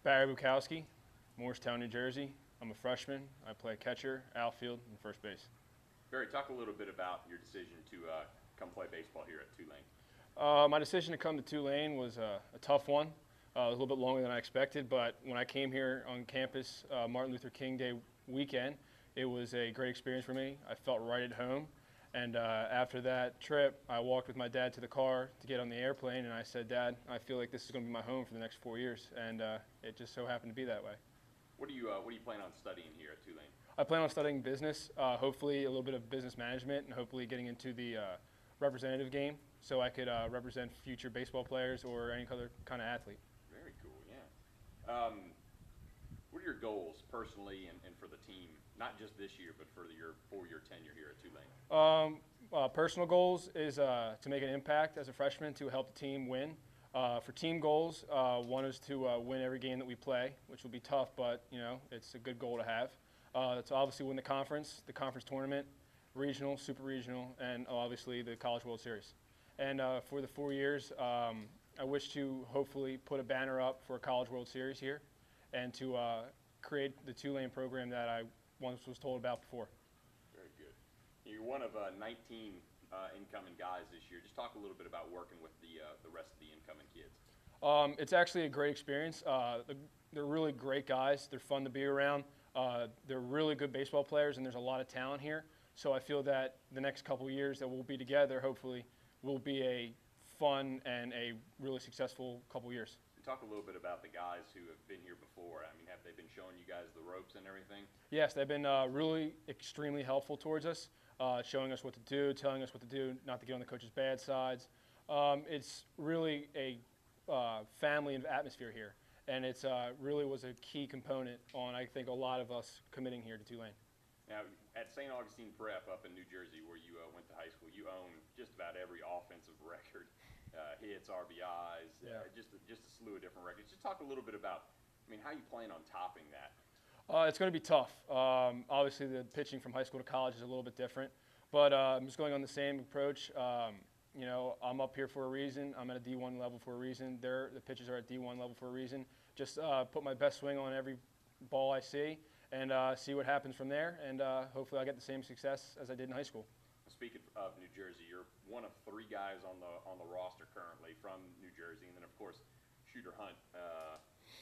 Barry Buchowski, Morristown, New Jersey. I'm a freshman. I play catcher, outfield, and first base. Barry, talk a little bit about your decision to come play baseball here at Tulane. My decision to come to Tulane was a tough one. It was a little bit longer than I expected, but when I came here on campus Martin Luther King Day weekend, it was a great experience for me. I felt right at home. And after that trip, I walked with my dad to the car to get on the airplane, and I said, Dad, I feel like this is going to be my home for the next 4 years. And it just so happened to be that way. What do you plan on studying here at Tulane? I plan on studying business, hopefully a little bit of business management, and hopefully getting into the representative game so I could represent future baseball players or any other kind of athlete. Very cool, yeah. What are your goals personally and for the team, not just this year, but for your 4-year tenure here at Tulane? Personal goals is to make an impact as a freshman to help the team win. For team goals, one is to win every game that we play, which will be tough, but it's a good goal to have. It's obviously win the conference tournament, regional, super regional, and obviously the College World Series. And for the 4 years, I wish to hopefully put a banner up for a College World Series here and to create the Tulane program that I once was told about before. Very good. You're one of 19 incoming guys this year. Just talk a little bit about working with the rest of the incoming kids. It's actually a great experience. They're really great guys. They're fun to be around. They're really good baseball players, and there's a lot of talent here. So I feel that the next couple of years that we'll be together, hopefully, will be a fun and a really successful couple of years. Talk a little bit about the guys who have been here before. I mean, have they been showing you guys the ropes and everything? Yes, they've been really extremely helpful towards us, showing us what to do, telling us what to do, not to get on the coach's bad sides. It's really a family atmosphere here, and it's really was a key component on, I think, a lot of us committing here to Tulane. Now, at St. Augustine Prep up in New Jersey, where you went to high school, you own just about every offensive record. Hits, RBIs, just a slew of different records. Just talk a little bit about, how you plan on topping that? It's going to be tough. Obviously, the pitching from high school to college is a little bit different, but I'm just going on the same approach. I'm up here for a reason. I'm at a D1 level for a reason. The pitchers are at D1 level for a reason. Just put my best swing on every ball I see and see what happens from there, and hopefully I get the same success as I did in high school. Speaking of New Jersey, you're one of 3 guys on the roster currently from New Jersey, and then of course Shooter Hunt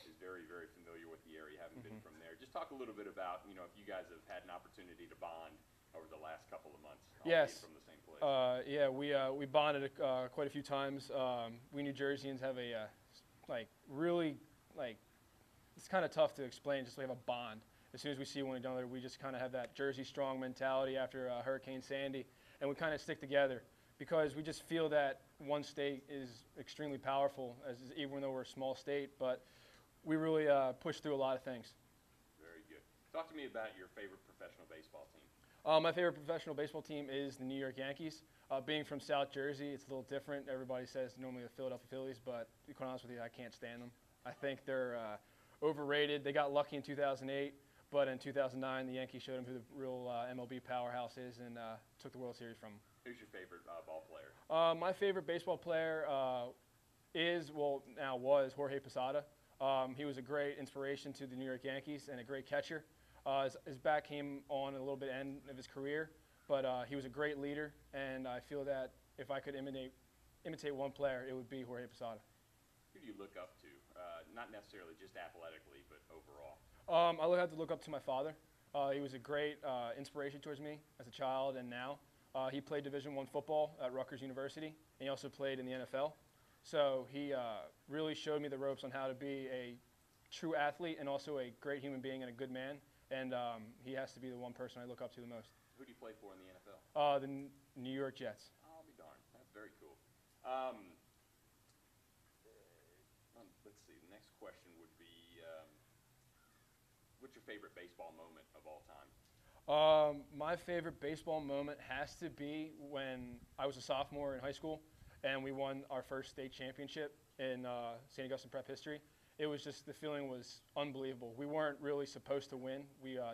is very, very familiar with the area, having been from there. Just talk a little bit about if you guys have had an opportunity to bond over the last couple of months. Yes. From the same place. We bonded quite a few times. We New Jerseyans have a it's kind of tough to explain. Just we have a bond. As soon as we see one another, we just kind of have that Jersey strong mentality after Hurricane Sandy, and we kind of stick together because we just feel that one state is extremely powerful, even though we're a small state, but we really push through a lot of things. Very good. Talk to me about your favorite professional baseball team. My favorite professional baseball team is the New York Yankees. Being from South Jersey, it's a little different. Everybody says normally the Philadelphia Phillies, but to be quite honest with you, I can't stand them. I think they're overrated. They got lucky in 2008. But in 2009, the Yankees showed them who the real MLB powerhouse is and took the World Series from them. Who's your favorite ball player? My favorite baseball player was Jorge Posada. He was a great inspiration to the New York Yankees and a great catcher. His back came on a little bit end of his career, but he was a great leader, and I feel that if I could imitate one player, it would be Jorge Posada. Who do you look up to? Not necessarily just athletically, but overall. I have to look up to my father. He was a great inspiration towards me as a child and now. He played Division I football at Rutgers University, and he also played in the NFL. So he really showed me the ropes on how to be a true athlete and also a great human being and a good man. And he has to be the one person I look up to the most. Who do you play for in the NFL? The New York Jets. I'll be darned. That's very cool. Let's see. The next question would be, what's your favorite baseball moment of all time? My favorite baseball moment has to be when I was a sophomore in high school and we won our first state championship in St. Augustine Prep history. It was just, the feeling was unbelievable. We weren't really supposed to win.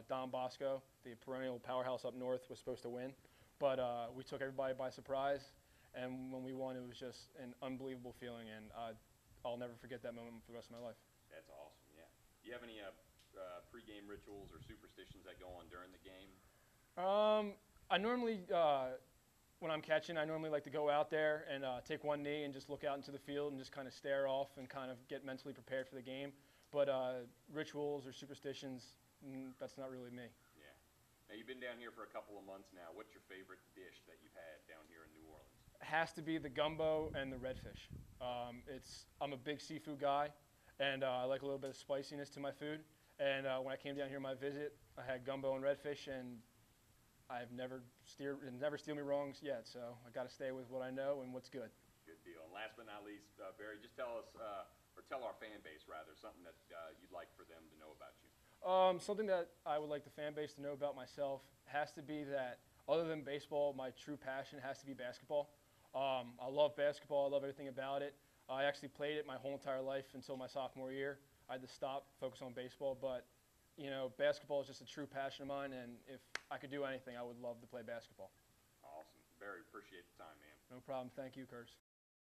Don Bosco, the perennial powerhouse up north, was supposed to win. But we took everybody by surprise, and when we won, it was just an unbelievable feeling, and I'll never forget that moment for the rest of my life. That's awesome, yeah. Do you have any pregame rituals or superstitions that go on during the game? I normally, when I'm catching, I normally like to go out there and take one knee and just look out into the field and just kind of stare off and kind of get mentally prepared for the game. But rituals or superstitions, that's not really me. Yeah. Now, you've been down here for a couple of months now. What's your favorite dish that you've had down here in New Orleans? Has to be the gumbo and the redfish. I'm a big seafood guy, and I like a little bit of spiciness to my food. And when I came down here on my visit, I had gumbo and redfish, and I've never steered me wrong yet. So I got to stay with what I know and what's good. Good deal. And last but not least, Barry, just tell us, or tell our fan base rather, something that you'd like for them to know about you. Something that I would like the fan base to know about myself has to be that other than baseball, my true passion has to be basketball. I love basketball. I love everything about it. I actually played it my whole entire life until my sophomore year. I had to stop, focus on baseball, but you know, basketball is just a true passion of mine, and if I could do anything, I would love to play basketball. Awesome. Barry, appreciate the time, man. No problem. Thank you, Curtis.